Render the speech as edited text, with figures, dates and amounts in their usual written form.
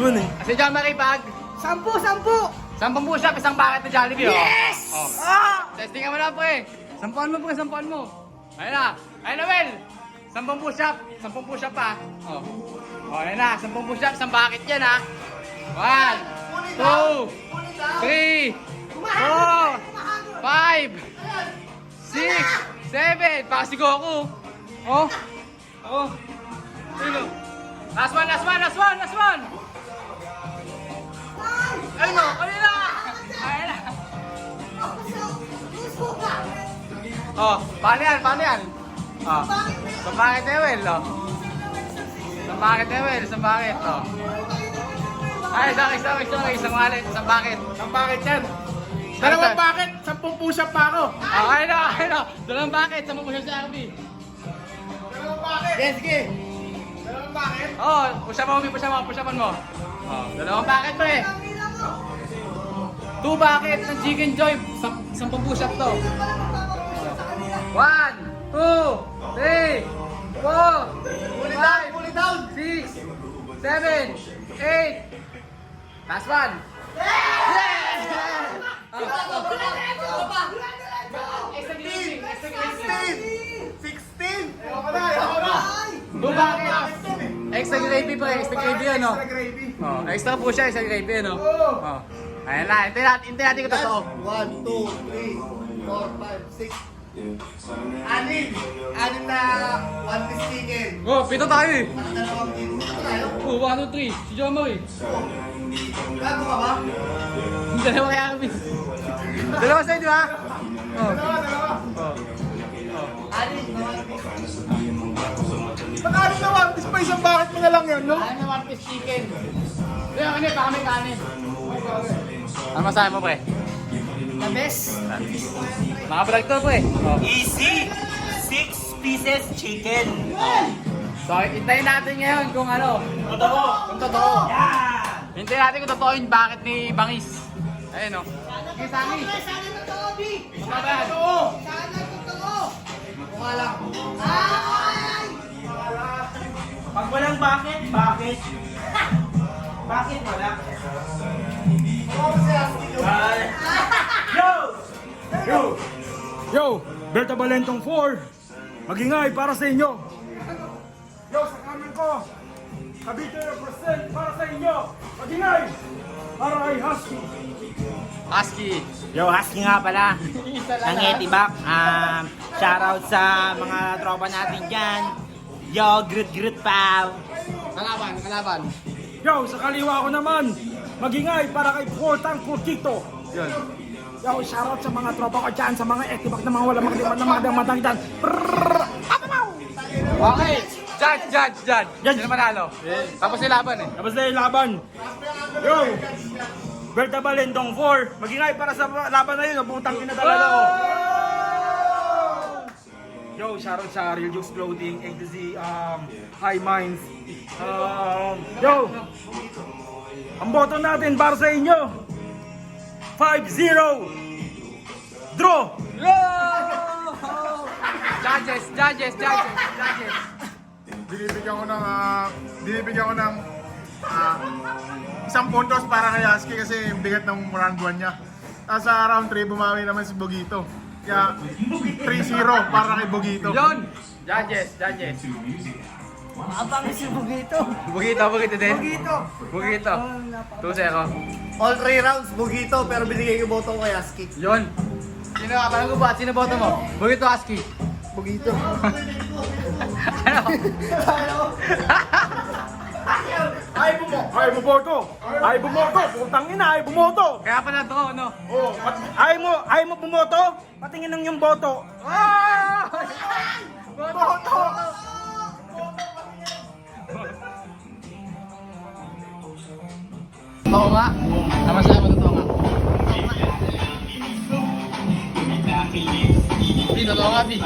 naman eh. Si John Maripag. 10. 10 push-up, isang bucket na Jollibee, oh. Yes! Oh. Ah! Testingan mo na, pre. Sampuan mo, pre, sampuan mo. Ayun na. Ayun na, Wel. 10 push-up. 10 push-up pa. Oh. Oh, ayun na. 10 push-up, isang bucket yan, ha. 1, 2, 3, 4, 5, 6, 7. Baka si Goku. Oh. Oh. Ayun, oh. Last one. Ayun, oh. Ayun na. Ayun na. Oh, paano yan? Oh. Sambakit na Wel, oh. Sambakit, oh. Ay, isang wallet, isang bakit. Ang bakit yan? Dalawang bakit? 10 push-up pa ako. Oh, ayun na. Dalawang bakit, 10 push-up sa RB. Dalawang bakit? Yes, sige. Dalawang bakit? Oh, push-upan mo. Oh, dalawang bakit, pre. 2 bakit ng Chicken Joy, 10 push-up to. 1, 2, 3, 4, 5, 6, 7, 8, 9, 10. Last one. Yes! Extra gravy. 16! Ayoko na. 2 bakit. Extra gravy pa, extra gravy ano. Extra gravy. Oh, extra po siya, extra gravy ano. Oh. Ayan na, hintayin natin ko totoo. 1, 2, 3, 4, 5, 6. Anim na one piece chicken. Oh, 7 tayo eh. Dalawang piece. Ito tayo. Oh, 1, 2, 3. Si Jomar eh. Gago ka ba? Dalawa kaya kami. Dalawa sa'yo, di ba? Oh. Dalawa. Anim na one piece. Pag-anim na one piece pa isang bakit mo na lang yan, no? Ano na 1 piece chicken? Kaya kami, baka may kanin. Ano masahe mo, pre? The best. Nakabalag to, pre. Oh. Easy! 6 pieces chicken. So, hintayin natin ngayon kung ano. Kung totoo. Hintayin natin kung totoo yung bakit ni Bangis. Ayun, oh. Sige, Sami. Sana totoo, B. Totoo ba yan? Sana totoo. Mukha lang. Ay! Pag walang bakit? Bakit wala? Yo! Berta Balentong 4! Magingay para sa inyo! Yo, sa kanan ko! Cavite represent para sa inyo! Magingay! Para kay Husky! Husky. Yo, Husky nga pala. Ng Etibak. Shoutout sa mga tropa natin dyan. Yo, grut pal. Kalaban. Yo, sa kaliwa ko naman! Magingay para kay Portang Kurtito! Yun. Yo, shoutout sa mga tropa ko dyan, sa mga Etibak na mga wala mga dyan. Okay. Judge. Sino manalo? Tapos yung laban eh. Tapos na yung laban. Yo! Berta Balentong 4. Magingay para sa laban na yun. Nabutang kinadalala ko. Yo, shoutout sa Real Juice Clothing, A to Z, High Minds. Yo! Ang boto natin para sa inyo. 5-0. Draw! Judges. Binibigyan ko ng isang puntos para kay Husky kasi bigat ng round 1 niya. Sa round 3 bumawi naman si Bogito. Kaya 3-0 para kay Bogito. Yun. Judges. Abang si Bugito. Bugito din. Bugito. 2-0. All 3 rounds, Bugito, pero binigay ko boto ko kay Husky. Yun. Sino ka? Parang gubat. Sino boto mo? Bugito, Husky. Bugito. Ano? Ay bumoto! Putang ina, ay bumoto! Kaya pala to, ano? Oh, ay mo bumoto? Patingin ng yung boto. Boto! Oo nga. Tama siya, totoo nga. Totoo nga, Bi.